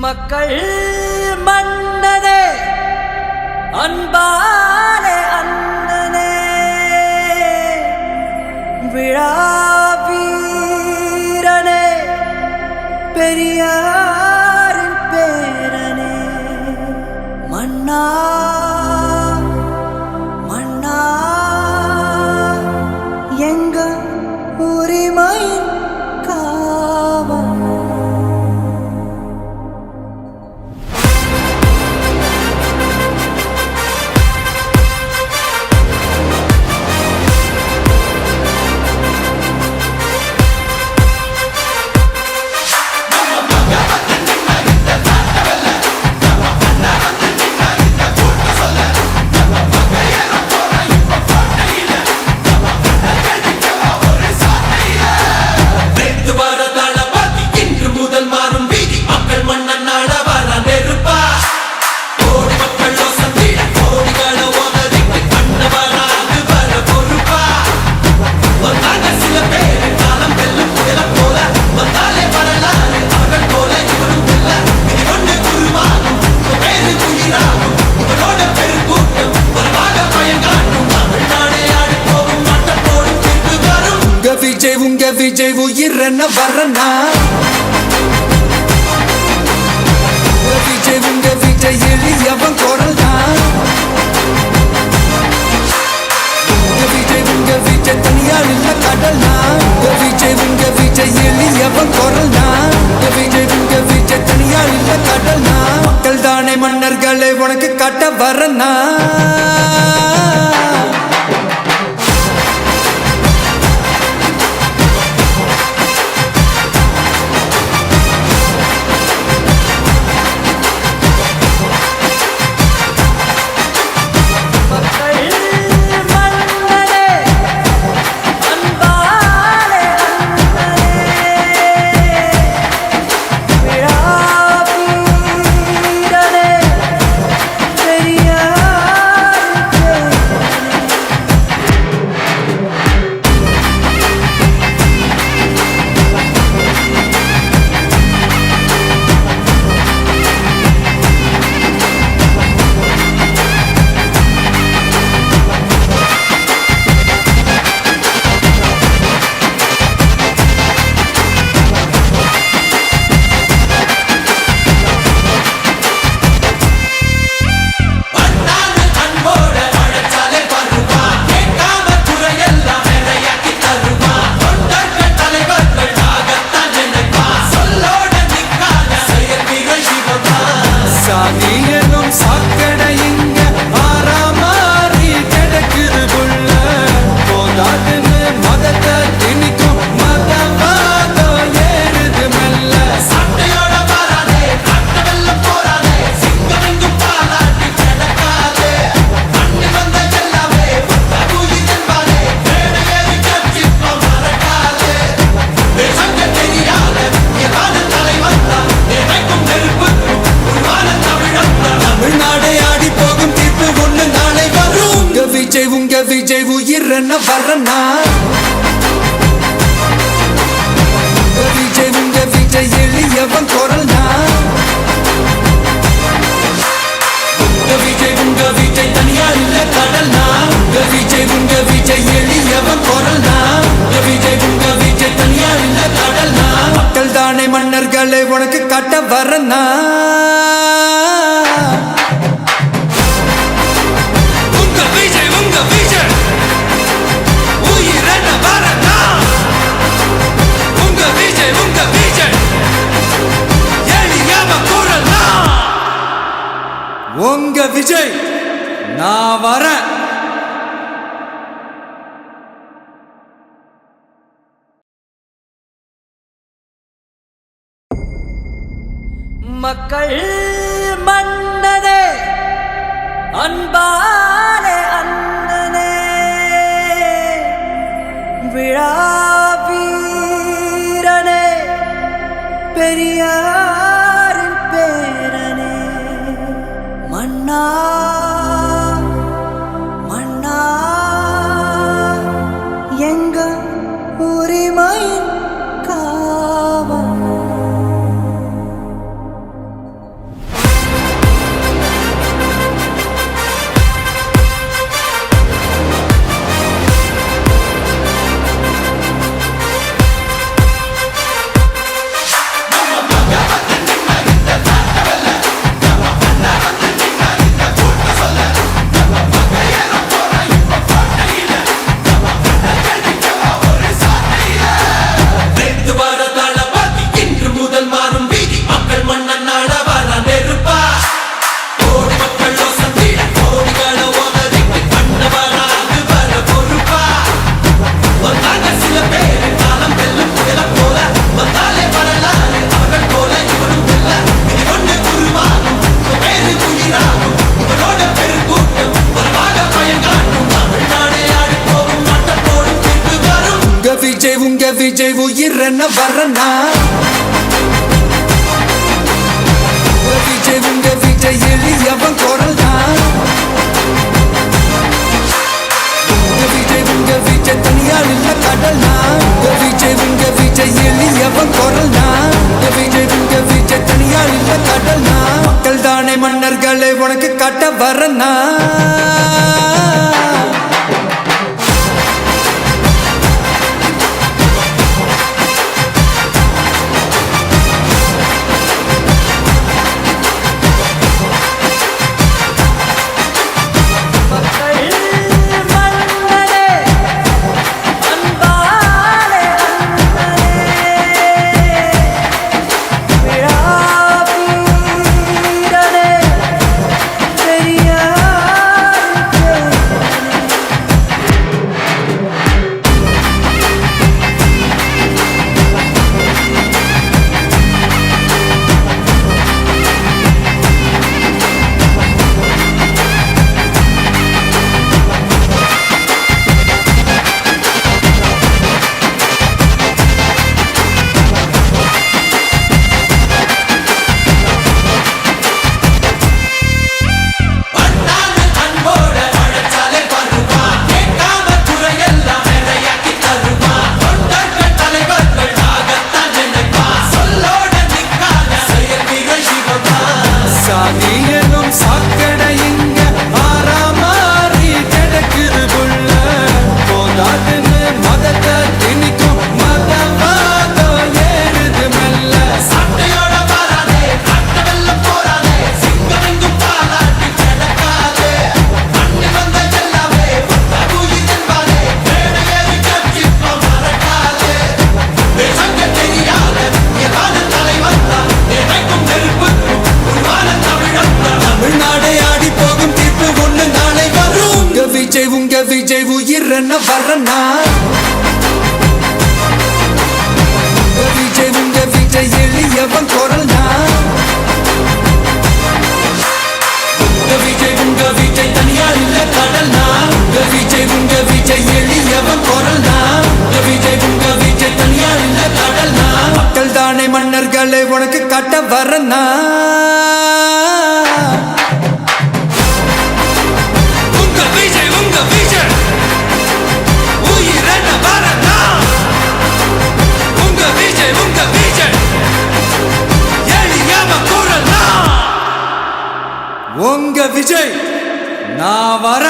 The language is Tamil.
மக்கள் மன்னனே அன்பாலே அண்ணனே விழாவீரனே பெரியாரின் பேரனே மன்னா மன்னா எங்க உரிமையின் காவல் உங்க விஜய் உயிரன வரனா உங்க விஜய் எளியவன் குரல் தான் உங்க விஜய் தனியார் இல்ல கடல் தான் உங்க விஜய் எளியவன் குரல் தான் உங்க விஜய் தனியார் இல்ல கடல் தான் மக்கள் தானே மன்னர்களை உனக்கு காட்ட வரனா உங்க விஜய் உயிரன வரனா உங்க விஜய் எளியவன் குரல் தான் உங்க விஜய் தனியார் இல்ல கடல் தான் உங்க விஜய் எளியவன் குரல் தான் உங்க விஜய் தனியார் இல்ல கடல் தான் மக்கள் தானே மன்னர்களை உனக்கு காட்ட வரனா உங்க விஜய் நான் வரேன் மக்கள் மன்னனே அன்பாலே அண்ணனே விழாவீரனே பெரியாரின் பேரனே மன்னா மன்னா எங்க உரிமையின் காவல் விஜய் உயிர் என்ன வரனா உங்க விஜய் எளியவன் குரல் தான் உங்க விஜய் தனியால் இல்ல கடல் தான் உங்க விஜய் எளியவன் குரல் தான் உங்க விஜய் தனியால் இல்ல கடல் தான் மக்கள் தானே மன்னர்களை உனக்கு காட்ட வரனா உங்க விஜய் உயிர் என்ன வரனா உங்க விஜய் எளியவன் குரல் தான் உங்க விஜய் தனியால் இல்ல கடல் தான் உங்க விஜய் எளியவன் குரல் தான் உங்க விஜய் தனியால் இல்ல கடல் தான் மக்கள் தானே மன்னர்களை உனக்கு காட்ட வரனா உங்க விஜய் நான் வர